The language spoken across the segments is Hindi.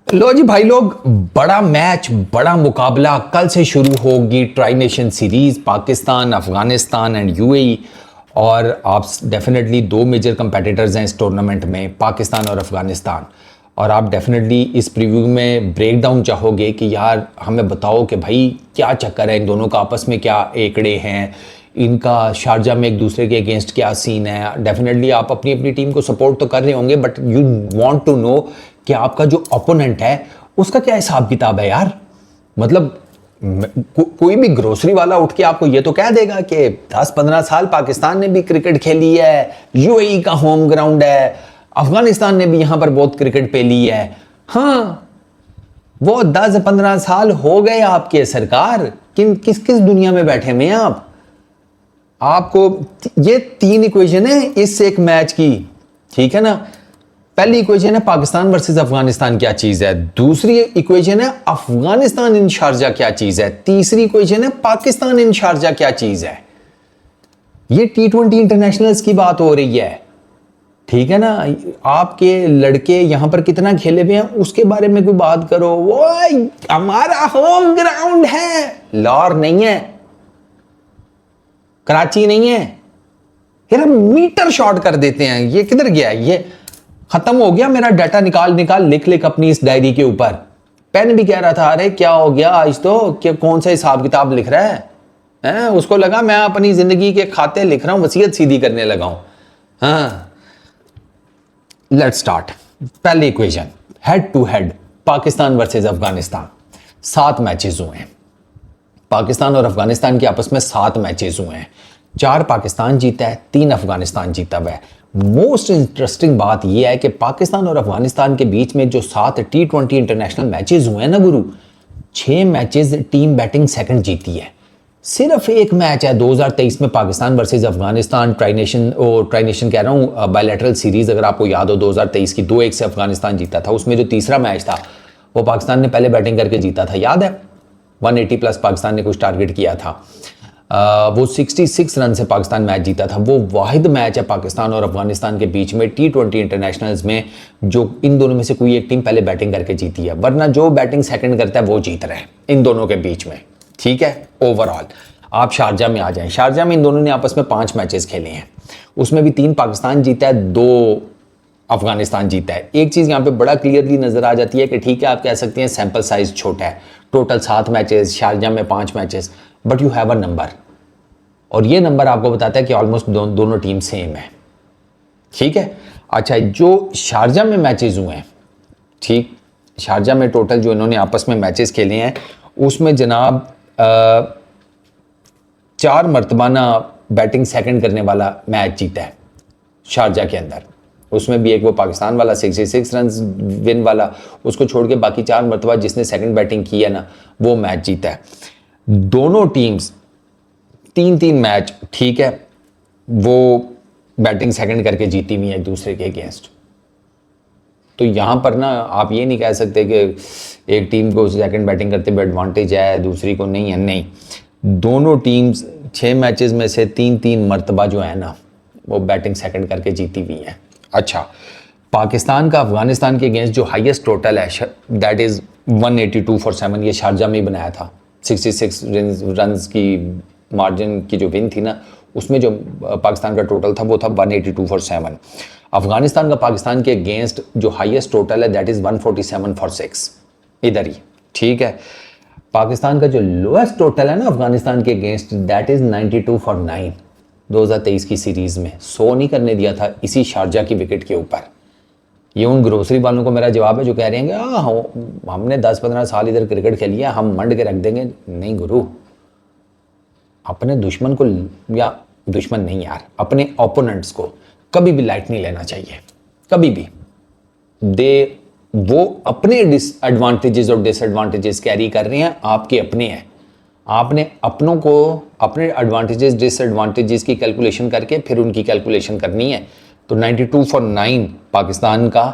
लो जी भाई लोग, बड़ा मैच, बड़ा मुकाबला कल से शुरू होगी। Tri nation series Pakistan, Afghanistan and UAE. और आप डेफिनेटली दो मेजर कंपेटिटर्स हैं इस टूर्नामेंट में, पाकिस्तान और अफगानिस्तान। और आप डेफिनेटली इस प्रीव्यू में ब्रेक डाउन चाहोगे कि यार हमें बताओ कि भाई क्या चक्कर है इन दोनों का, आपस में क्या एकड़े हैं, इनका शारजा में एक दूसरे के अगेंस्ट क्या सीन है। डेफिनेटली आप अपनी अपनी टीम को सपोर्ट तो कर रहे होंगे, but you want to know कि आपका जो ओपोनेंट है उसका क्या हिसाब किताब है यार। मतलब कोई भी ग्रोसरी वाला उठ के आपको ये तो कह देगा कि 10-15 साल पाकिस्तान ने भी क्रिकेट खेली है, यूएई का होम ग्राउंड है, अफगानिस्तान ने भी यहां पर बहुत क्रिकेट पेली है। हाँ, वो 10-15 साल हो गए आपके सरकार, किस किस दुनिया में बैठे हुए हैं आप। आपको ये 3 इक्वेशन है इस एक मैच की, ठीक है ना। पहली इक्वेशन है पाकिस्तान वर्सेस अफगानिस्तान क्या चीज है, दूसरी इक्वेशन है अफगानिस्तान इन शारजा क्या चीज है, तीसरी इक्वेशन है पाकिस्तान इन शारजा क्या चीज है। ये T20 इंटरनेशनल्स की बात हो रही है, ठीक है ना। आपके लड़के यहां पर कितना खेले हुए हैं उसके बारे में कोई बात करो। वो हमारा होम ग्राउंड है, लाहौर नहीं है, कराची नहीं है यार। हम मीटर शॉट कर देते हैं। ये किधर गया, ये खत्म हो गया मेरा डाटा। निकाल निकाल लिख लिख अपनी इस डायरी के ऊपर। पेन भी कह रहा था अरे क्या हो गया आज तो, क्या कौन सा हिसाब किताब लिख रहा है? उसको लगा मैं अपनी जिंदगी के खाते लिख रहा हूं, वसीयत सीधी करने लगा हूं। हाँ, लेट्स स्टार्ट। पहली equation, head to head Pakistan versus Afghanistan. 7 matches हुए हैं पाकिस्तान और अफगानिस्तान के, आपस में 7 मैचेस हुए हैं। 4 पाकिस्तान जीता है, 3 अफगानिस्तान जीता हुआ है। मोस्ट इंटरेस्टिंग बात यह है कि पाकिस्तान और अफगानिस्तान के बीच में जो 7 T20 इंटरनेशनल मैचेस हुए हैं ना गुरु, 6 मैचेस टीम बैटिंग सेकंड जीती है। सिर्फ एक मैच है 2023 में Pakistan versus Afghanistan tri nation कह रहा हूँ, बायलैटरल सीरीज, अगर आपको याद हो 2023 की 2-1 से अफगानिस्तान जीता था। उसमें जो तीसरा मैच था वो पाकिस्तान ने पहले बैटिंग करके जीता था, याद है। 180 प्लस पाकिस्तान ने कुछ टारगेट किया था। वो 66 रन से पाकिस्तान मैच जीता था। वो वाहिद मैच है पाकिस्तान और अफगानिस्तान के बीच में T20 इंटरनेशनल्स में जो इन दोनों में से कोई एक टीम पहले बैटिंग करके जीती है, वरना जो बैटिंग सेकंड करता है वो जीत रहे हैं इन दोनों के बीच में, ठीक है। ओवरऑल आप शारजा में आ जाएं। शारजा में इन दोनों ने आपस में 5 मैचेस खेले हैं, उसमें भी 3 पाकिस्तान जीता है, 2 अफगानिस्तान जीता है। एक चीज़ यहाँ पे बड़ा क्लियरली नजर आ जाती है कि ठीक है, आप कह सकते हैं सैंपल साइज छोटा है, टोटल 7 मैचेस, शारजा में 5 matches, but you have a number, और ये नंबर आपको बताता है कि ऑलमोस्ट दोनों टीम सेम है, ठीक है। अच्छा, जो शारजा में मैचेस हुए हैं, ठीक, शारजा में टोटल जो इन्होंने आपस में मैचेस खेले हैं उसमें जनाब 4 मरतबाना बैटिंग सेकंड करने वाला मैच जीता है शारजा के अंदर। उसमें भी एक वो पाकिस्तान वाला 66 रन विन वाला, उसको छोड़ के बाकी 4 मरतबा जिसने सेकंड बैटिंग की है ना वो मैच जीता है। दोनों टीम्स 3-3 मैच, ठीक है, वो बैटिंग सेकंड करके जीती हुई है एक दूसरे के अगेंस्ट। तो यहां पर ना आप ये नहीं कह सकते कि एक टीम को सेकंड बैटिंग करते हुए एडवांटेज है दूसरी को नहीं है, नहीं। दोनों टीम्स 6 मैचेस में से 3-3 मरतबा जो है ना वो बैटिंग सेकंड करके जीती हुई है। अच्छा, पाकिस्तान का अफगानिस्तान के अगेंस्ट जो हाईएस्ट टोटल है दैट इज 182 फॉर 7, ये शारजा में ही बनाया था। 66 रन की मार्जिन की जो विन थी ना, उसमें जो पाकिस्तान का टोटल था वो था 182 फॉर 7। अफगानिस्तान का पाकिस्तान के अगेंस्ट जो हाईएस्ट टोटल है दैट इज 147 फॉर 6, इधर ही, ठीक है। पाकिस्तान का जो लोएस्ट टोटल है ना अफगानिस्तान के अगेंस्ट दैट इज 92 फॉर 9। 2023 की सीरीज में 100 नहीं करने दिया था इसी शारजा की विकेट के ऊपर। ये उन ग्रोसरी वालों को मेरा जवाब है जो कह रहे हैं कि हमने 10-15 साल इधर क्रिकेट खेली है, हम मंड के रख देंगे। नहीं गुरु, अपने दुश्मन को, या दुश्मन नहीं यार, अपने ओपोनेंट्स को कभी भी लाइट नहीं लेना चाहिए, कभी भी। वो अपने एडवांटेजेस और डिसएडवांटेजेस कैरी कर रहे हैं, आपके अपने हैं। आपने अपनों को अपने एडवांटेजेस डिसएडवांटेजेस की कैलकुलेशन करके फिर उनकी कैलकुलेशन करनी है। तो 92 फॉर 9 पाकिस्तान का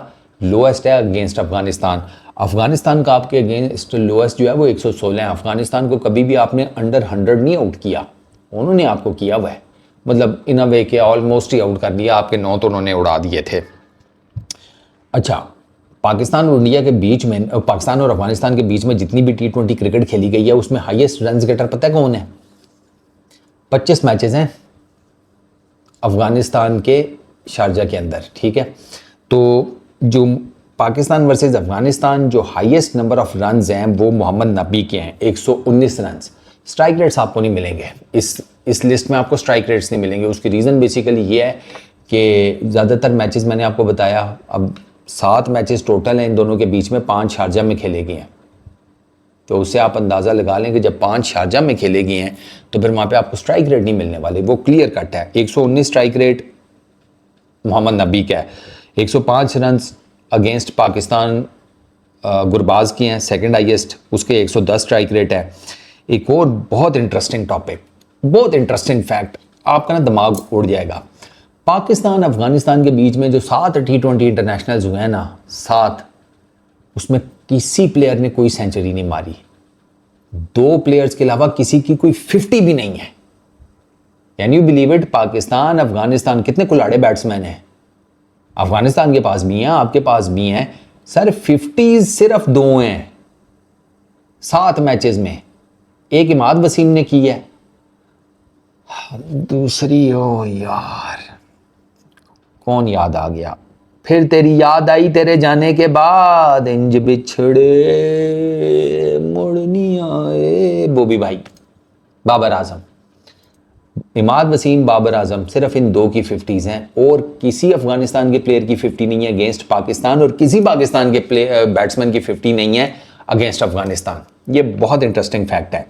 लोएस्ट है अगेंस्ट अफगानिस्तान। अफगानिस्तान का आपके अगेंस्ट लोएस्ट जो है वो 116 है। अफगानिस्तान को कभी भी आपने अंडर 100 नहीं आउट किया, उन्होंने आपको किया हुआ है, मतलब इन अ वे के ऑलमोस्ट ही आउट कर दिया। आपके 9 तो उन्होंने उड़ा दिए थे। अच्छा, पाकिस्तान और इंडिया के बीच में, पाकिस्तान और अफगानिस्तान के बीच में जितनी भी T20 क्रिकेट खेली गई है उसमें हाईएस्ट रन गेटर पता है कौन है? 25 मैचेस हैं अफगानिस्तान के शारजा के अंदर, ठीक है। तो जो पाकिस्तान वर्सेस अफगानिस्तान जो हाईएस्ट नंबर ऑफ रन्स हैं वो मोहम्मद नबी के हैं, 119 रन्स। स्ट्राइक रेट्स आपको नहीं मिलेंगे इस लिस्ट में, आपको स्ट्राइक रेट्स नहीं मिलेंगे। उसकी रीज़न बेसिकली ये है कि ज़्यादातर मैचेस मैंने आपको बताया, अब 7 मैचेस टोटल हैं इन दोनों के बीच में, 5 शारजा में खेले गए हैं। तो उससे आप अंदाज़ा लगा लें कि जब 5 शारजा में खेले गए हैं तो फिर वहाँ पे आपको स्ट्राइक रेट नहीं मिलने वाले, वो क्लियर कट है। 119 स्ट्राइक रेट मोहम्मद नबी का है, 105 रन अगेंस्ट पाकिस्तान गुरबाज की हैं, सेकंड हाईएस्ट, उसके 110 स्ट्राइक रेट है। एक और बहुत इंटरेस्टिंग टॉपिक, बहुत इंटरेस्टिंग फैक्ट, आपका ना दिमाग उड़ जाएगा। पाकिस्तान अफगानिस्तान के बीच में जो 7 T20 इंटरनेशनल्स हुए हैं ना, 7, उसमें किसी प्लेयर ने कोई सेंचुरी नहीं मारी। 2 प्लेयर्स के अलावा किसी की कोई 50 भी नहीं है। Can you believe it? Pakistan Afghanistan कितने कुलाड़े बैट्समैन हैं, अफगानिस्तान के पास भी हैं, आपके पास भी हैं सर, 50 सिर्फ 2 हैं 7 मैचेस में। एक इमाद वसीम ने की है, दूसरी ओ यार कौन याद आ गया, फिर तेरी याद आई तेरे जाने के बाद, इंज बिछड़े मुड़नी आए, बोबी भाई, बाबर आजम, इमाद वसीम, बाबर आजम, सिर्फ इन 2 की 50s हैं और किसी अफगानिस्तान के प्लेयर की 50 नहीं है अगेंस्ट पाकिस्तान, और किसी पाकिस्तान के बैट्समैन की 50 नहीं है अगेंस्ट अफगानिस्तान। ये बहुत इंटरेस्टिंग फैक्ट है।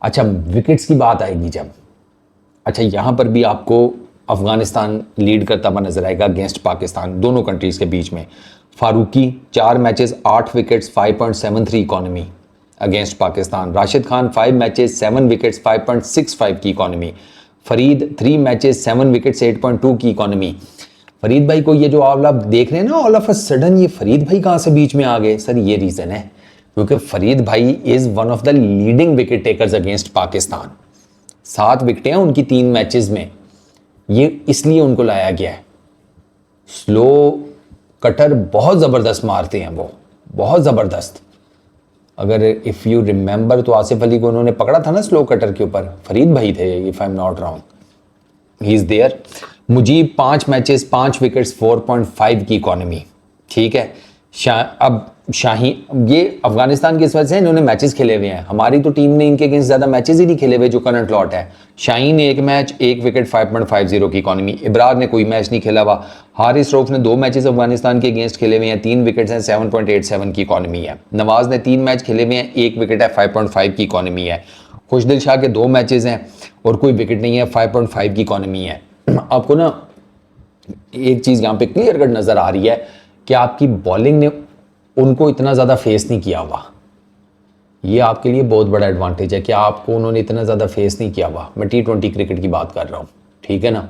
अच्छा, विकेट्स की बात आएगी जब, अच्छा यहाँ पर भी आपको अफगानिस्तान लीड करता हुआ नजर आएगा अगेंस्ट पाकिस्तान, दोनों कंट्रीज के बीच में। Farooqi 4 matches 8 wickets 5.73 economy against Pakistan. Rashid Khan 5 matches 7 wickets 5.65 की इकॉनमी। फरीद 3 मैचेस 7 विकेट्स 8.2 की इकॉनमी। फरीद भाई को ये जो आप देख रहे हैं ना, ऑल ऑफ अ सडन ये फरीद भाई कहाँ से बीच में आ गए? सर ये रीज़न है क्योंकि फरीद भाई is one of the leading wicket takers against Pakistan. 7 विकेटें हैं उनकी 3 मैचेस में, ये इसलिए उनको लाया गया है। स्लो कटर बहुत ज़बरदस्त मारते हैं वो, बहुत ज़बरदस्त। अगर इफ़ यू रिमेंबर तो आसिफ अली को उन्होंने पकड़ा था ना स्लो कटर के ऊपर, फरीद भाई थे, if I am not wrong, he is there. Mujeeb 5 matches 5 wickets 4.5 की इकॉनमी, ठीक है। अब शाहीन, ये अफगानिस्तान की इस वजह से इन्होंने मैचेस खेले हुए हैं, हमारी तो टीम ने इनके अगेंस्ट ज़्यादा मैचेस ही नहीं खेले हुए जो करंट लॉट है। शाहीन ने 1 मैच 1 विकेट 5.50 की इकॉनमी, इब्रार ने कोई मैच नहीं खेला हुआ, हारिस रऊफ ने 2 मैचेस अफगानिस्तान के अगेंस्ट खेले हुए हैं, 3 विकेट्स हैं 7.87 की इकॉनमी है। नवाज ने 3 मैच खेले हुए हैं, 1 विकेट है 5.5 की इकॉनमी है। खुशदिल शाह के 2 मैचेस हैं और कोई विकेट नहीं है, 5.5 की इकॉनमी है। आपको ना एक चीज़ यहाँ पे क्लियर कट नज़र आ रही है कि आपकी बॉलिंग ने उनको इतना ज़्यादा फेस नहीं किया हुआ। ये आपके लिए बहुत बड़ा एडवांटेज है कि आपको उन्होंने इतना ज़्यादा फेस नहीं किया हुआ। मैं T20 क्रिकेट की बात कर रहा हूँ, ठीक है ना।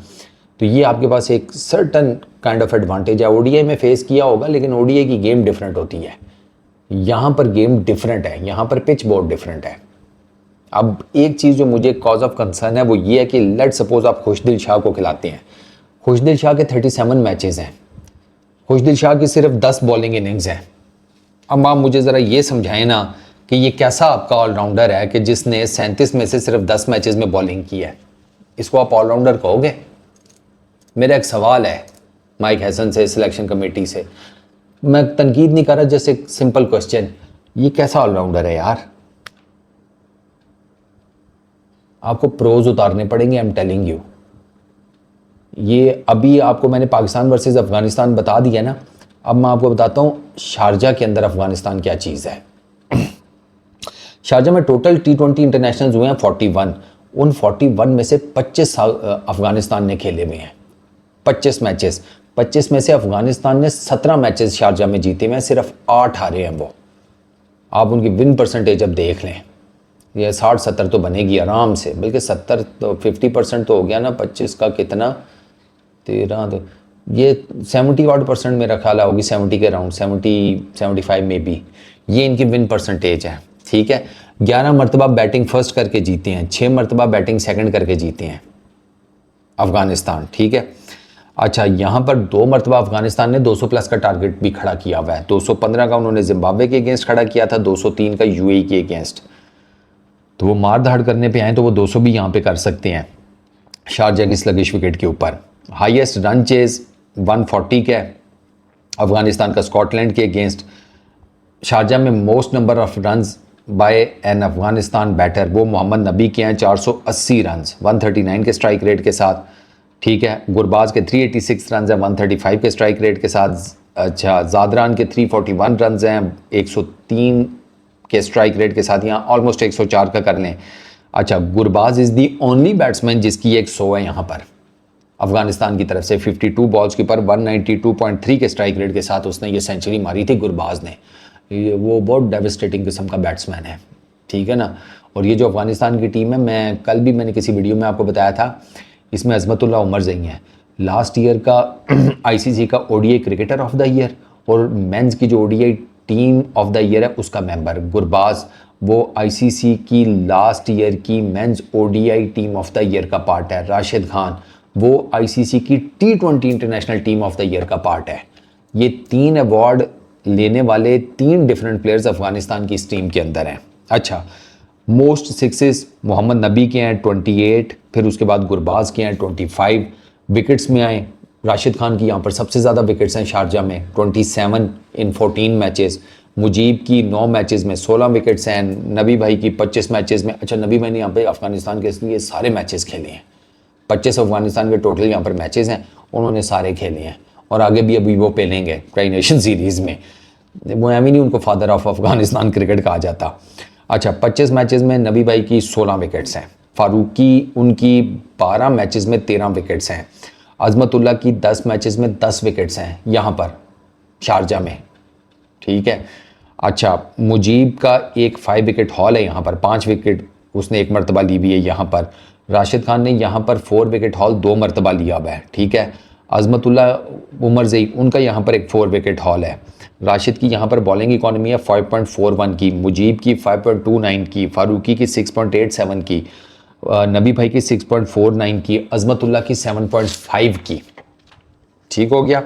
तो ये आपके पास एक सर्टन काइंड ऑफ एडवांटेज है। ODI में फेस किया होगा लेकिन ODI की गेम डिफरेंट होती है, यहाँ पर गेम डिफरेंट है, यहाँ पर पिच बहुत डिफरेंट है। अब एक चीज़ जो मुझे कॉज ऑफ कंसर्न है वो ये है कि लेट सपोज आप खुशदिल शाह को खिलाते हैं, खुशदिल शाह के 37 मैचेस हैं, खुशदिल शाह की सिर्फ 10 बॉलिंग इनिंग्स हैं। अब आप मुझे ज़रा ये समझाएं ना कि ये कैसा आपका ऑलराउंडर है कि जिसने 37 में से सिर्फ 10 मैचेस में बॉलिंग की है, इसको आप ऑलराउंडर कहोगे? मेरा एक सवाल है माइक हैसन से, सिलेक्शन कमेटी से, मैं तनकीद नहीं कर रहा, जैसे सिंपल क्वेश्चन, ये कैसा ऑलराउंडर है यार? आपको प्रोज उतारने पड़ेंगे, आई एम टेलिंग यू। ये अभी आपको मैंने पाकिस्तान वर्सेस अफगानिस्तान बता दिया ना, अब मैं आपको बताता हूँ शारजा के अंदर अफगानिस्तान क्या चीज़ है। शारजा में टोटल T20 इंटरनेशनल्स हुए हैं 41, उन 41 में से 25 अफगानिस्तान ने खेले हुए हैं, 25 मैचेस। 25 में से अफगानिस्तान ने 17 मैचेस शारजा में जीते हुए हैं, सिर्फ 8 हारे हैं वो। आप उनकी विन परसेंटेज अब देख लें, ये 60-70 तो बनेगी आराम से, बल्कि 70 तो 50% तो हो गया ना, 25 का कितना 13, तो ये 70% मेरा ख्याल होगी, 70 के अराउंड, 70-75 में भी ये इनकी विन परसेंटेज है, ठीक है। 11 मरतबा बैटिंग फर्स्ट करके जीते हैं, 6 मरतबा बैटिंग सेकंड करके जीते हैं अफगानिस्तान, ठीक है। अच्छा, यहाँ पर 2 मरतबा अफगानिस्तान ने 200 प्लस का टारगेट भी खड़ा किया हुआ है। 215 का उन्होंने जिम्बाब्वे के अगेंस्ट खड़ा किया था, 203 का यूएई के अगेंस्ट। तो वो मार धाड़ करने पे आए तो वो 200 भी यहाँ पे कर सकते हैं शारजा की स्लगिश विकेट के ऊपर। हाईएस्ट रन चेज 140 का है अफगानिस्तान का स्कॉटलैंड के अगेंस्ट। शारजा में most number of runs by an Afghanistan batter वो मोहम्मद नबी के हैं, 480 रन 139 के स्ट्राइक रेट के साथ। ठीक है, गुरबाज के 386 रन हैं 135 के स्ट्राइक रेट के साथ। अच्छा, ज़ादरान के 341 रन हैं 103 के स्ट्राइक रेट के साथ, यहाँ ऑलमोस्ट 104 का कर लें। अच्छा, Gurbaz is the only batsman जिसकी 100 है यहाँ पर अफगानिस्तान की तरफ से। 52 बॉल्स के ऊपर 192.3 के स्ट्राइक रेट के साथ उसने ये सेंचुरी मारी थी गुरबाज ने। वो बहुत डेविस्टेटिंग किस्म का बैट्समैन है, ठीक है ना। और ये जो अफगानिस्तान की टीम है, मैंने किसी वीडियो में आपको बताया था, इसमें अजमतुल्लाह उमर ज़ई हैं, लास्ट ईयर का आईसीसी का ODI cricketer of the year, और मेंस की जो ODI team of the year है उसका मेंबर गुरबाज, वो आईसीसी की लास्ट ईयर की men's ODI team of the year का पार्ट है। राशिद खान वो आईसीसी की T20 international team of the year का पार्ट है। ये 3 अवार्ड लेने वाले 3 डिफरेंट प्लेयर्स अफगानिस्तान की इस टीम के अंदर हैं। अच्छा, मोस्ट सिक्सेस मोहम्मद नबी के हैं 28, फिर उसके बाद गुरबाज के हैं 25। विकेट्स में आए, राशिद खान की यहाँ पर सबसे ज़्यादा विकेट्स हैं शारजा में 27 इन 14 मैचेस। मुजीब की 9 मैचेस में 16 विकेट्स हैं। नबी भाई की 25 मैचेस में, अच्छा नबी भाई ने यहाँ पे अफगानिस्तान के लिए सारे मैचेस खेले हैं, 25 अफगानिस्तान के टोटल यहाँ पर मैचेस हैं, उन्होंने सारे खेले हैं और आगे भी अभी वो पेलेंगे ट्राई नेशन सीरीज़ में। वो एम ही नहीं उनको फादर ऑफ अफगानिस्तान क्रिकेट कहा जाता। अच्छा, 25 मैचेस में नबी भाई की 16 विकेट्स हैं, फारूकी उनकी 12 मैचेस में 13 विकेट्स हैं, अजमतुल्लाह की 10 मैचेस में 10 विकेट्स हैं यहाँ पर शारजा में, ठीक है। अच्छा, मुजीब का एक 5 विकेट हॉल है यहाँ पर, 5 विकेट उसने एक मरतबा ली हुई है यहाँ पर। राशिद खान ने यहाँ पर 4 विकेट हॉल 2 मरतबा लिया हुआ है, ठीक है। अजमतुल्लाह उमर ज़ई उनका यहाँ पर एक 4 विकेट हॉल है। राशिद की यहाँ पर बॉलिंग इकॉनमी है 5.41 की, मुजीब की 5.29 की, फारूकी की 6.87 की, नबी भाई की 6.49 की, अजमतुल्लाह की 7.5 की, ठीक हो गया।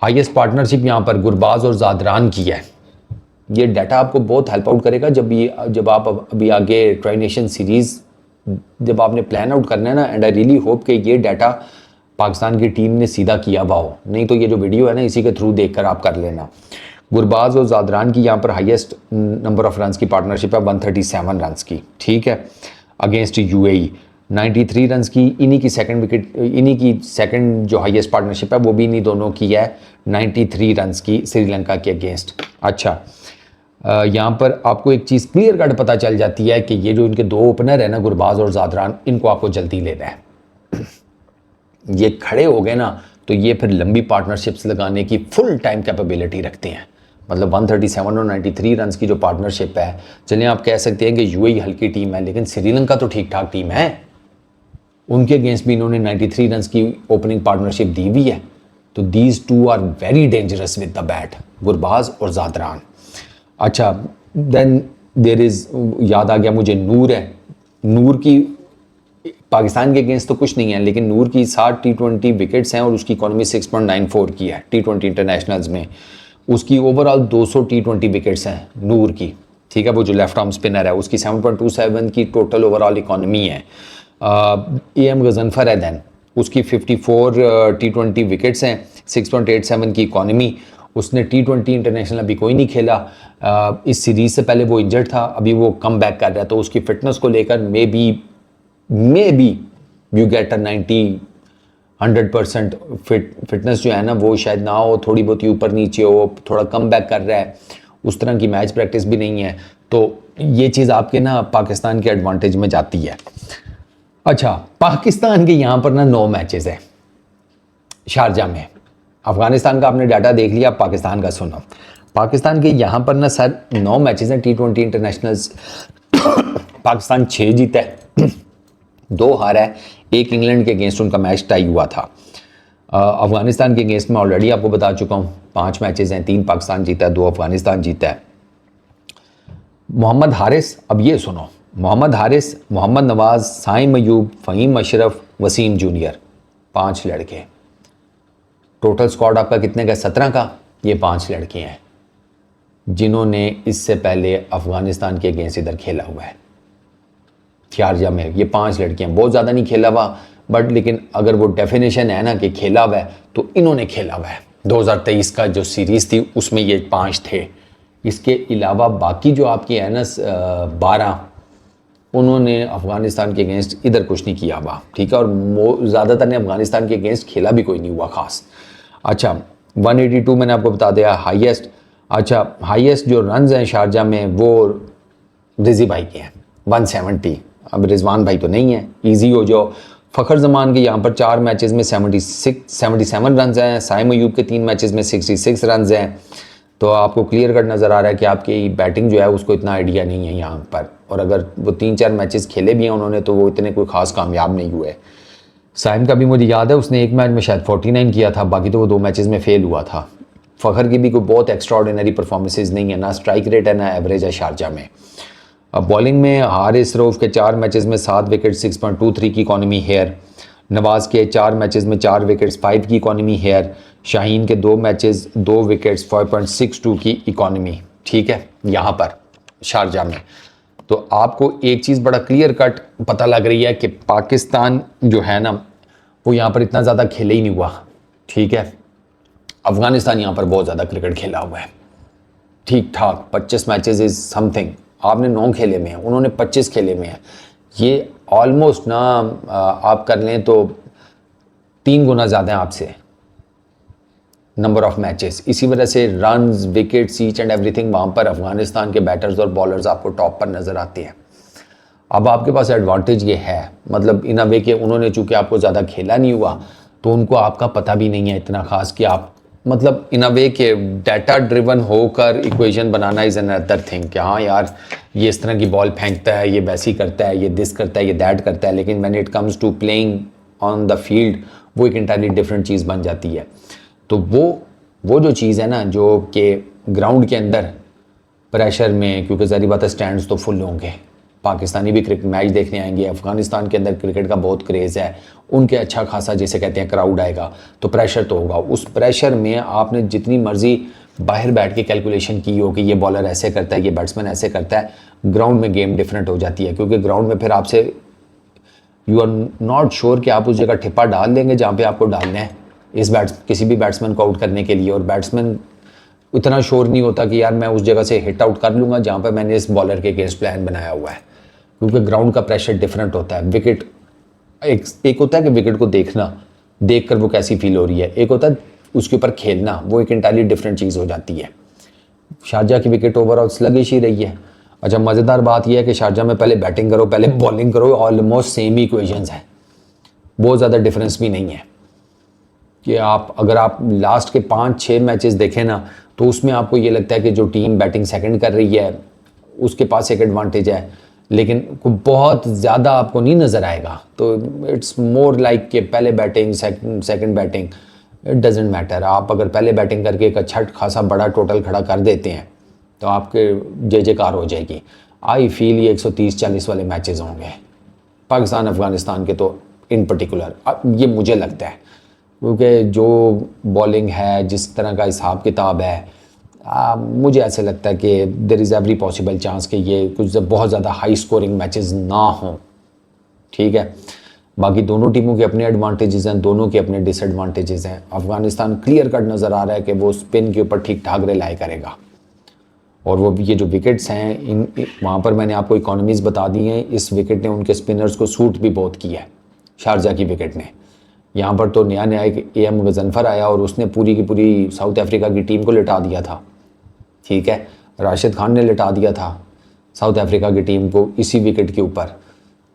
हाईएस्ट पार्टनरशिप यहाँ पर गुरबाज और ज़ादरान की है। ये डाटा आपको बहुत हेल्प आउट करेगा जब आप अभी आगे ट्राई नेशन सीरीज़ जब आपने प्लान आउट करना है ना। एंड आई रियली होप कि ये डाटा पाकिस्तान की टीम ने सीधा किया हुआ हो, नहीं तो ये जो वीडियो है ना इसी के थ्रू देखकर आप कर लेना। गुरबाज और ज़ादरान की यहाँ पर हाईएस्ट नंबर ऑफ रन्स की पार्टनरशिप है 137 रन्स की, ठीक है, अगेंस्ट यूएई 93 रन्स की। इन्हीं की सेकंड जो हाईएस्ट पार्टनरशिप है वो भी इन्हीं दोनों की है 93 रन्स की श्रीलंका के अगेंस्ट। अच्छा, यहाँ पर आपको एक चीज़ क्लियर कट पता चल जाती है कि ये जो इनके 2 ओपनर है ना गुरबाज और ज़ादरान, इनको आपको जल्दी लेना है। ये खड़े हो गए ना तो ये फिर लंबी पार्टनरशिप्स लगाने की फुल टाइम कैपेबिलिटी रखते हैं। मतलब 137 और 93 रन्स की जो पार्टनरशिप है, चलिए आप कह सकते हैं कि यूएई हल्की टीम है, लेकिन श्रीलंका तो ठीक ठाक टीम है, उनके अगेंस्ट भी इन्होंने 93 रन्स की ओपनिंग पार्टनरशिप दी हुई है। तो these 2 are very dangerous with the bat, Gurbaz और ज़ादरान। अच्छा, देन देयर इज़, याद आ गया मुझे, नूर है। नूर की पाकिस्तान के अगेंस्ट तो कुछ नहीं है, लेकिन नूर की 60 T20 विकेट्स हैं और उसकी इकॉनमी 6.94 की है T20 इंटरनेशनल्स में। उसकी ओवरऑल 200 T20 विकेट्स हैं नूर की, ठीक है। वो जो लेफ्ट आर्म स्पिनर है उसकी 7.27 की टोटल ओवरऑल इकॉनमी है। AM गजनफर है दैन, उसकी 54 T20 विकेट्स हैं, 6.87 की इकॉनमी। उसने T20 इंटरनेशनल अभी कोई नहीं खेला, इस सीरीज़ से पहले वो इंजर्ड था, अभी वो कम बैक कर रहा है। तो उसकी फ़िटनेस को लेकर may be you get 100% fitness जो है ना वो शायद ना हो, थोड़ी बहुत ऊपर नीचे हो, थोड़ा कम बैक कर रहा है, उस तरह की मैच प्रैक्टिस भी नहीं है। तो ये चीज़ आपके ना पाकिस्तान के एडवांटेज में जाती है। अच्छा, पाकिस्तान के यहाँ पर ना 9 मैचेस है शारजा में। अफगानिस्तान का आपने डाटा देख लिया, पाकिस्तान का सुनो। पाकिस्तान के यहाँ पर ना सर 9 मैचेस हैं T20 इंटरनेशनल्स। पाकिस्तान 6 जीता है, 2 हारा है, 1 इंग्लैंड के अगेंस्ट उनका मैच टाई हुआ था। अफगानिस्तान के अगेंस्ट में ऑलरेडी आपको बता चुका हूँ 5 मैचेस हैं, 3 पाकिस्तान जीता है, 2 अफगानिस्तान जीता है। मोहम्मद हारिस, अब ये सुनो, मोहम्मद हारिस, मोहम्मद नवाज, साइम अयूब, फ़हीम अशरफ, वसीम जूनियर, 5 लड़के टोटल स्क्वाड आपका कितने का? 17 का। ये 5 लड़के हैं जिन्होंने इससे पहले अफगानिस्तान के अगेंस्ट इधर खेला हुआ है शारजा में। ये 5 लड़कियां, बहुत ज़्यादा नहीं खेला हुआ बट लेकिन अगर वो डेफिनेशन है ना कि खेला हुआ है तो इन्होंने खेला हुआ है। 2023 का जो सीरीज़ थी उसमें ये 5 थे। इसके अलावा बाकी जो आपकी है ना 12, उन्होंने अफ़गानिस्तान के अगेंस्ट इधर कुछ नहीं किया हुआ, ठीक है। और ज़्यादातर ने अफ़गानिस्तान के अगेंस्ट खेला भी कोई नहीं हुआ ख़ास। अच्छा 182 मैंने आपको बता दिया हाईएस्ट। अच्छा हाईएस्ट जो रन्स हैं शारजा में वो रिजी भाई के हैं 170। अब रिजवान भाई तो नहीं है, इजी हो जाओ। फ़खर जमान के यहाँ पर 4 मैचेस में 77 रन हैं। साइम अयूब के 3 मैचेस में 66 रन हैं। तो आपको क्लियर कट नज़र आ रहा है कि आपकी बैटिंग जो है उसको इतना आइडिया नहीं है यहाँ पर। और अगर वो 3-4 मैचेस खेले भी हैं उन्होंने तो वो इतने कोई ख़ास कामयाब नहीं हुए। साइम का भी मुझे याद है उसने एक मैच में शायद 49 किया था, बाकी तो वो 2 मैचेस में फेल हुआ था। फ़खर की भी कोई बहुत एक्स्ट्राऑर्डिनरी परफॉर्मेंसेस नहीं है, ना स्ट्राइक रेट है ना एवरेज है शारजा में। अब बॉलिंग में हारिस रऊफ के 4 मैचेस में 7 विकेट 6.23 की इकॉनमी हेयर। नवाज़ के 4 मैचेस में 4 विकेट्स 5 की इकॉनमी हेयर। शाहीन के 2 मैचेस 2 विकेट्स 5.62 की इकॉनमी, ठीक है यहाँ पर शारजा में। तो आपको एक चीज़ बड़ा क्लियर कट पता लग रही है कि पाकिस्तान जो है ना वो यहाँ पर इतना ज़्यादा खेले ही नहीं हुआ, ठीक है। अफ़गानिस्तान यहाँ पर बहुत ज़्यादा क्रिकेट खेला हुआ है, ठीक ठाक। 25 मैचेस इज़ समथिंग। आपने 9 खेले में है, उन्होंने 25 खेले में है। ये ऑलमोस्ट ना आप कर लें तो 3 गुना ज़्यादा है आपसे नंबर ऑफ मैचेस। इसी वजह से runs, wickets, each and everything वहाँ पर अफगानिस्तान के बैटर्स और बॉलर्स आपको टॉप पर नज़र आते हैं। अब आपके पास एडवांटेज ये है, मतलब इन अ वे कि उन्होंने चूँकि आपको ज़्यादा खेला नहीं हुआ तो उनको आपका पता भी नहीं है इतना ख़ास कि आप मतलब इन अ वे के डाटा ड्रिवन होकर equation banana is an other thing कि हाँ यार ये इस तरह की बॉल फेंकता है, ये वैसी करता है, ये दिस करता है, ये दैट करता है। लेकिन when it comes to playing on the field वो एक इंटायरली डिफरेंट चीज़ बन जाती है। तो वो जो चीज़ है ना जो कि ग्राउंड के अंदर प्रेशर में, क्योंकि ज़ाहिर बात है स्टैंड्स तो फुल होंगे, पाकिस्तानी भी क्रिकेट मैच देखने आएंगे, अफ़गानिस्तान के अंदर क्रिकेट का बहुत क्रेज़ है, उनके अच्छा खासा जिसे कहते हैं क्राउड आएगा, तो प्रेशर तो होगा। उस प्रेशर में आपने जितनी मर्ज़ी बाहर बैठ के कैलकुलेशन की हो कि ये बॉलर ऐसे करता है, ये बैट्समैन ऐसे करता है, ग्राउंड में गेम डिफरेंट हो जाती है। क्योंकि ग्राउंड में फिर आपसे यू आर नॉट श्योर कि आप उस जगह ठिप्पा डाल देंगे जहाँ पे आपको डालना है किसी भी बैट्समैन को आउट करने के लिए। और बैट्समैन इतना श्योर नहीं होता कि यार मैं उस जगह से हिट आउट कर लूँगा जहाँ पर मैंने इस बॉलर के अगेंस्ट प्लान बनाया हुआ है, क्योंकि ग्राउंड का प्रेशर डिफरेंट होता है। विकेट एक होता है कि विकेट को देख कर वो कैसी फील हो रही है, एक होता है उसके ऊपर खेलना, वो एक इंटायरली डिफरेंट चीज़ हो जाती है। शारजा की विकेट ओवरऑल स्लगिश ही रही है। अच्छा मज़ेदार बात यह है कि शारजा में पहले बैटिंग करो पहले बॉलिंग करो, ऑलमोस्ट सेम ही इक्वेशंस हैं, बहुत ज़्यादा डिफरेंस भी नहीं है। कि अगर आप लास्ट के 5-6 मैचेस देखें ना तो उसमें आपको ये लगता है कि जो टीम बैटिंग सेकंड कर रही है उसके पास एक एडवांटेज है, लेकिन कोई बहुत ज़्यादा आपको नहीं नज़र आएगा। तो इट्स मोर लाइक कि पहले batting second batting, it doesn't matter. आप अगर पहले बैटिंग करके एक अच्छा खासा बड़ा टोटल खड़ा कर देते हैं तो आपके जयकार हो जाएगी। आई फील ये 130-40 वाले मैचेस होंगे पाकिस्तान अफ़गानिस्तान के, तो इन पर्टिकुलर ये मुझे लगता है, क्योंकि जो बॉलिंग है जिस तरह का हिसाब किताब है, मुझे ऐसे लगता है कि there is every possible chance कि ये कुछ बहुत ज़्यादा हाई स्कोरिंग मैचेस ना हों, ठीक है। बाकी दोनों टीमों के अपने एडवांटेजेस हैं, दोनों के अपने डिसएडवांटेजेस हैं। अफ़गानिस्तान क्लियर कट नज़र आ रहा है कि वो स्पिन के ऊपर ठीक ठाक रिलाई करेगा, और वो ये जो विकेट्स हैं वहाँ पर मैंने आपको इकॉनमीज़ बता दी हैं। इस विकेट ने उनके स्पिनर्स को सूट भी बहुत किया है, शारजा की विकेट ने। यहाँ पर तो नया एक AM गजनफर आया और उसने पूरी की पूरी साउथ अफ्रीका की टीम को लिटा दिया था, ठीक है। राशिद खान ने लिटा दिया था साउथ अफ्रीका की टीम को इसी विकेट के ऊपर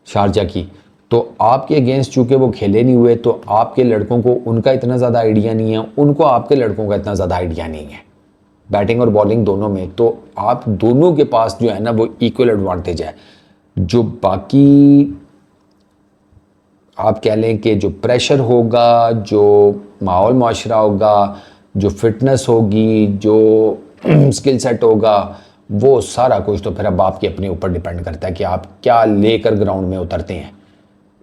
शारजा की। तो आपके अगेंस्ट चूँकि वो खेले नहीं हुए तो आपके लड़कों को उनका इतना ज़्यादा आइडिया नहीं है, उनको आपके लड़कों का इतना ज़्यादा आइडिया नहीं है बैटिंग और बॉलिंग दोनों में। तो आप दोनों के पास जो है ना वो इक्वल एडवांटेज है। जो बाकी आप कह लें कि जो प्रेशर होगा, जो माहौल माशरा होगा, जो फिटनेस होगी, जो स्किल सेट होगा, वो सारा कुछ तो फिर अब आपके अपने ऊपर डिपेंड करता है कि आप क्या लेकर ग्राउंड में उतरते हैं।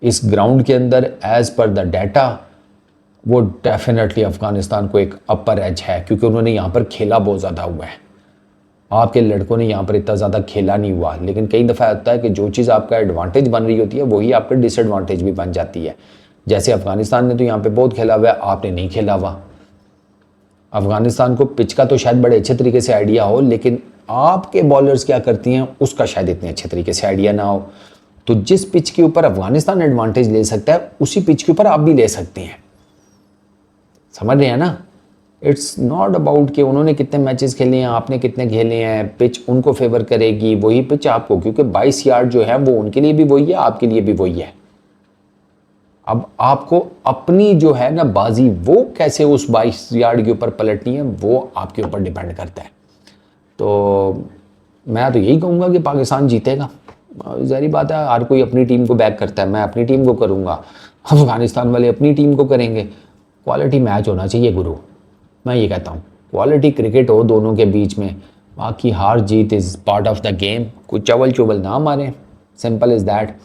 इस ग्राउंड के अंदर एज़ पर द डाटा वो डेफिनेटली अफगानिस्तान को एक अपर एज है, क्योंकि उन्होंने यहाँ पर खेला बहुत ज़्यादा हुआ है। आपके लड़कों ने यहाँ पर इतना ज़्यादा खेला नहीं हुआ, लेकिन कई दफ़ा होता है कि जो चीज़ आपका एडवांटेज बन रही होती है वही आपका डिसएडवांटेज भी बन जाती है। जैसे अफगानिस्तान ने तो यहाँ पे बहुत खेला हुआ है, आपने नहीं खेला हुआ। अफगानिस्तान को पिच का तो शायद बड़े अच्छे तरीके से आइडिया हो, लेकिन आपके बॉलर्स क्या करती हैं उसका शायद इतने अच्छे तरीके से आइडिया ना हो। तो जिस पिच के ऊपर अफगानिस्तान एडवांटेज ले सकता है, उसी पिच के ऊपर आप भी ले सकते हैं। समझ रहे हैं ना? इट्स नॉट अबाउट कि उन्होंने कितने मैचेस खेले हैं, आपने कितने खेले हैं। पिच उनको फेवर करेगी, वही पिच आपको, क्योंकि 22 यार्ड जो है वो उनके लिए भी वही है, आपके लिए भी वही है। अब आपको अपनी जो है ना बाजी, वो कैसे उस 22 यार्ड के ऊपर पलटनी है, वो आपके ऊपर डिपेंड करता है। तो मैं तो यही कहूँगा कि पाकिस्तान जीतेगा। ज़ाहिर बात है, हर कोई अपनी टीम को बैक करता है, मैं अपनी टीम को करूँगा, अफगानिस्तान वाले अपनी टीम को करेंगे। क्वालिटी मैच होना चाहिए गुरु, मैं ये कहता हूँ। क्वालिटी क्रिकेट हो दोनों के बीच में, बाकी हार जीत is part of the game. कुछ चवल चुवल ना मारें, सिंपल इज़ दैट।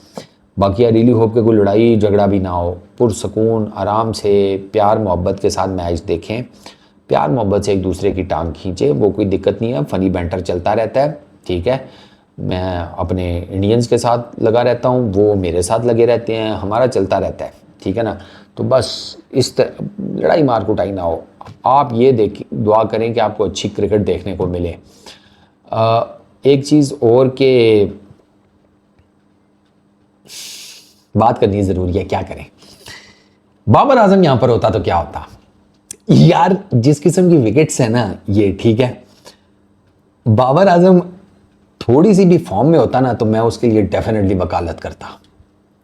बाकी आई रियली होप कि कोई लड़ाई झगड़ा भी ना हो, पुरसकून आराम से प्यार मोहब्बत के साथ मैच देखें, प्यार मोहब्बत से एक दूसरे की टांग खींचे, वो कोई दिक्कत नहीं है। फ़नी बैंटर चलता रहता है, ठीक है। मैं अपने इंडियंस के साथ लगा रहता हूँ, वो मेरे साथ लगे रहते हैं, हमारा चलता रहता है, ठीक है ना। तो बस इस तरह लड़ाई मार कुटाई ना हो। आप ये दुआ करें कि आपको अच्छी क्रिकेट देखने को मिले। एक चीज़ और के बात करनी ज़रूरी है, क्या करें। बाबर आजम यहाँ पर होता तो क्या होता यार। जिस किस्म की विकेट्स है ना ये, ठीक है, बाबर आजम थोड़ी सी भी फॉर्म में होता ना, तो मैं उसके लिए डेफिनेटली वकालत करता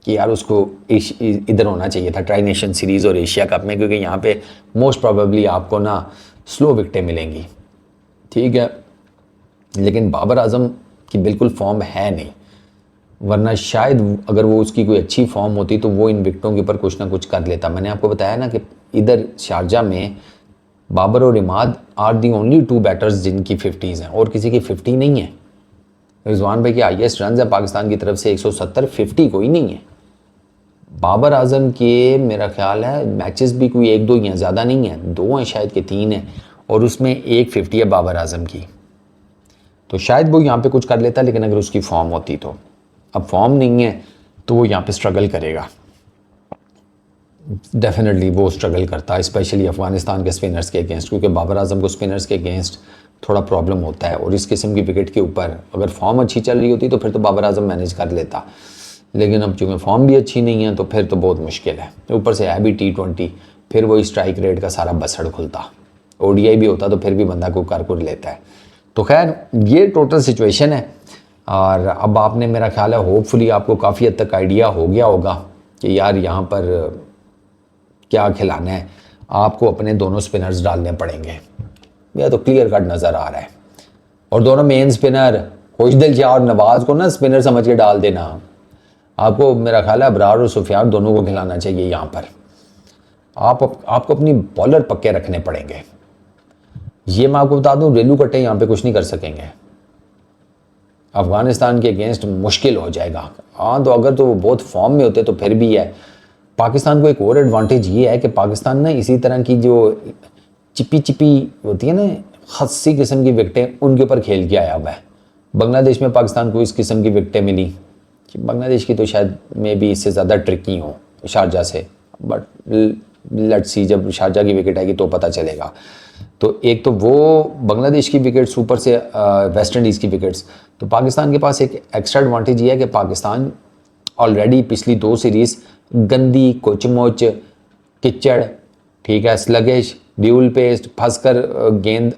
कि यार उसको इधर होना चाहिए था ट्राई नेशन सीरीज़ और एशिया कप में, क्योंकि यहाँ पे मोस्ट प्रोबेबली आपको ना स्लो विकेटें मिलेंगी, ठीक है। लेकिन बाबर आजम की बिल्कुल फॉर्म है नहीं, वरना शायद अगर वो उसकी कोई अच्छी फॉर्म होती तो वो इन विकेटों के ऊपर कुछ ना कुछ कर लेता। मैंने आपको बताया ना कि इधर शारजा में बाबर और Imad are the only 2 batters जिनकी 50s हैं, और किसी की 50 नहीं है। रिजवान भाई के हाईएस्ट रन है पाकिस्तान की तरफ से 170, 50 कोई नहीं है। बाबर आजम के मेरा ख्याल है मैचेस भी कोई 1-2 ही हैं, ज़्यादा नहीं है, 2 हैं शायद के 3 हैं, और उसमें एक 50 है बाबर आजम की। तो शायद वो यहाँ पे कुछ कर लेता, लेकिन अगर उसकी फॉर्म होती तो। अब फॉर्म नहीं है तो वो यहाँ पे स्ट्रगल करेगा, डेफिनेटली वो स्ट्रगल करता, स्पेशली अफगानिस्तान के स्पिनर्स के अगेंस्ट, क्योंकि बाबर आजम को स्पिनर्स के अगेंस्ट थोड़ा प्रॉब्लम होता है। और इस किस्म की विकेट के ऊपर अगर फॉर्म अच्छी चल रही होती तो फिर तो बाबर आजम मैनेज कर लेता, लेकिन अब चूँकि फॉर्म भी अच्छी नहीं है तो फिर तो बहुत मुश्किल है। ऊपर से है भी T20, फिर वही स्ट्राइक रेट का सारा बसड़ खुलता। ODI भी होता तो फिर भी बंदा को कर लेता है। तो खैर ये टोटल सिचुएशन है, और अब आपने मेरा ख्याल है होपफुली आपको काफ़ी हद तक आइडिया हो गया होगा कि यार यहाँ पर क्या खिलाना है। आपको अपने दोनों स्पिनर्स डालने पड़ेंगे, यह तो क्लियर कट नज़र आ रहा है। और दोनों मेन स्पिनर खुशदिल शाह और नवाज़ को ना स्पिनर समझ के डाल देना। आपको मेरा ख्याल है अबरार और सुफियान दोनों को खिलाना चाहिए। यहाँ पर आपको अपनी बॉलर पक्के रखने पड़ेंगे। ये मैं आपको बता दूं, रेलू कट्टे यहाँ पे कुछ नहीं कर सकेंगे। अफगानिस्तान के अगेंस्ट मुश्किल हो जाएगा। हाँ तो अगर तो वो बहुत फॉर्म में होते तो फिर भी है। पाकिस्तान को एक और एडवांटेज ये है कि पाकिस्तान ना इसी तरह की जो चिपी होती है ना खस्सी किस्म की विकेटें, उनके ऊपर खेल के आया हुआ है। बांग्लादेश में पाकिस्तान को इस किस्म की विकेटें मिली कि बांग्लादेश की तो शायद में भी इससे ज़्यादा ट्रिकी हो शारजा से, बट लेट्स सी जब शारजा की विकेट आएगी तो पता चलेगा। तो एक तो वो बांग्लादेश की विकेट्स, ऊपर से वेस्ट इंडीज़ की विकेट्स। तो पाकिस्तान के पास एक एक्स्ट्रा एडवांटेज ये है कि पाकिस्तान ऑलरेडी पिछली 2 सीरीज़ गंदी, कोचमोच, किचड़, ठीक है, स्लगिश, ड्यूल पेस्ट, फंसकर गेंद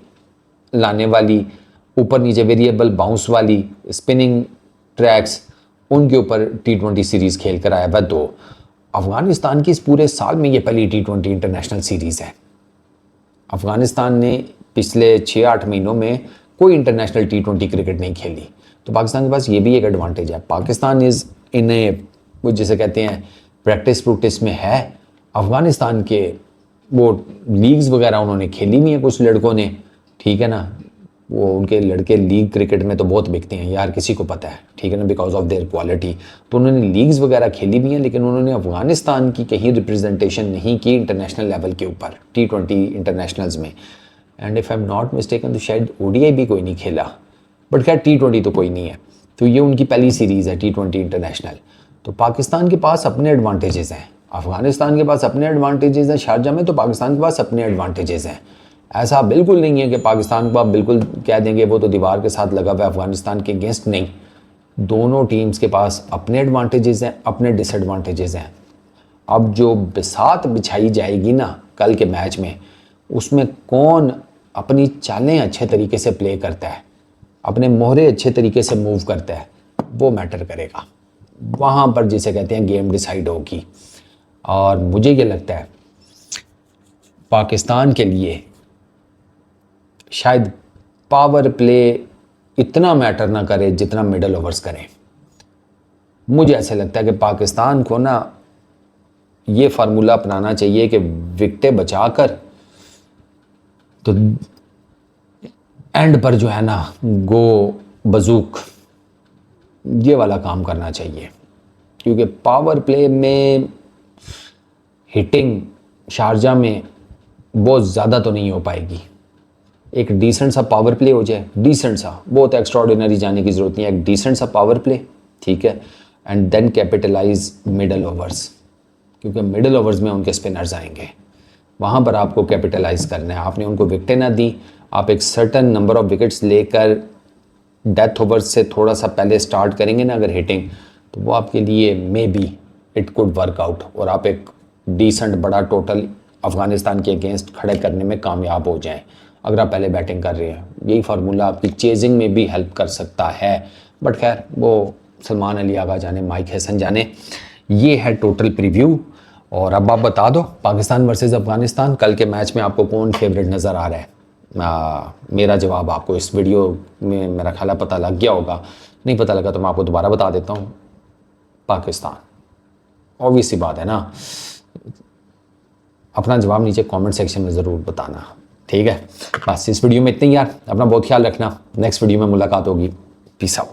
लाने वाली, ऊपर नीचे वेरिएबल बाउंस वाली स्पिनिंग ट्रैक्स, उनके ऊपर T20 सीरीज़ खेल कर आया हुआ 2। अफ़गानिस्तान की इस पूरे साल में ये पहली T20 इंटरनेशनल सीरीज़ है। अफ़गानिस्तान ने पिछले 6-8 महीनों में कोई इंटरनेशनल T20 क्रिकेट नहीं खेली। तो पाकिस्तान के पास ये भी एक एडवांटेज है। पाकिस्तान इज़ इन ए, वो जिसे कहते हैं प्रैक्टिस में है। अफ़गानिस्तान के वो लीग्स वगैरह उन्होंने खेली हुई हैं कुछ लड़कों ने, ठीक है ना। वो उनके लड़के लीग क्रिकेट में तो बहुत बिकते हैं यार, किसी को पता है, ठीक है ना, बिकॉज ऑफ देयर क्वालिटी। तो उन्होंने लीग्स वगैरह खेली भी हैं, लेकिन उन्होंने अफगानिस्तान की कहीं रिप्रेजेंटेशन नहीं की इंटरनेशनल लेवल के ऊपर T20 इंटरनेशनल्स में। And if I am not mistaken तो शायद ODI भी कोई नहीं खेला, बट खैर T20 तो कोई नहीं है। तो ये उनकी पहली सीरीज़ है T20 इंटरनेशनल। तो पाकिस्तान के पास अपने एडवांटेजेस हैं, अफगानिस्तान के पास अपने एडवांटेजेस हैं, शारजा में तो पाकिस्तान के पास अपने एडवांटेजेस हैं। ऐसा बिल्कुल नहीं है कि पाकिस्तान को आप बिल्कुल कह देंगे वो तो दीवार के साथ लगा हुआ है अफगानिस्तान के अगेंस्ट, नहीं। दोनों टीम्स के पास अपने एडवांटेजेस हैं, अपने डिसएडवांटेजेस हैं। अब जो बिसात बिछाई जाएगी ना कल के मैच में, उसमें कौन अपनी चालें अच्छे तरीके से प्ले करता है, अपने मोहरे अच्छे तरीके से मूव करता है, वो मैटर करेगा। वहाँ पर जिसे कहते हैं गेम डिसाइड होगी। और मुझे ये लगता है पाकिस्तान के लिए शायद पावर प्ले इतना मैटर ना करे जितना मिडल ओवर्स करें। मुझे ऐसा लगता है कि पाकिस्तान को ना ये फार्मूला अपनाना चाहिए कि विकेटें बचाकर तो एंड पर जो है ना गो बजूक, ये वाला काम करना चाहिए। क्योंकि पावर प्ले में हिटिंग शारजा में बहुत ज़्यादा तो नहीं हो पाएगी। एक डिसेंट सा पावर प्ले हो जाए, डिसेंट सा, बहुत एक्स्ट्राऑर्डिनरी जाने की ज़रूरत नहीं है, एक डिसेंट सा पावर प्ले, ठीक है, and then capitalize middle overs. क्योंकि मिडल ओवर्स में उनके स्पिनर्स आएंगे, वहाँ पर आपको कैपिटलाइज करना है। आपने उनको विकेटें ना दी, आप एक सर्टन नंबर ऑफ विकेट्स लेकर डेथ ओवर्स से थोड़ा सा पहले स्टार्ट करेंगे ना अगर हिटिंग, तो वो आपके लिए may be it could work out और आप एक डिसेंट बड़ा टोटल अफगानिस्तान के अगेंस्ट खड़े करने में कामयाब हो जाएं अगर आप पहले बैटिंग कर रहे हैं। यही फार्मूला आपकी चेजिंग में भी हेल्प कर सकता है। बट खैर वो सलमान अली आगा जाने, माइक हसन जाने। ये है टोटल प्रीव्यू। और अब आप बता दो पाकिस्तान वर्सेस अफगानिस्तान कल के मैच में आपको कौन फेवरेट नज़र आ रहा है। मेरा जवाब आपको इस वीडियो में मेरा ख्याल पता लग गया होगा, नहीं पता लगा तो मैं आपको दोबारा बता देता हूँ, पाकिस्तान। ऑब्वियस सी बात है ना। अपना जवाब नीचे कमेंट सेक्शन में ज़रूर बताना, ठीक है। बस इस वीडियो में इतना ही यार, अपना बहुत ख्याल रखना। नेक्स्ट वीडियो में मुलाकात होगी। Peace out.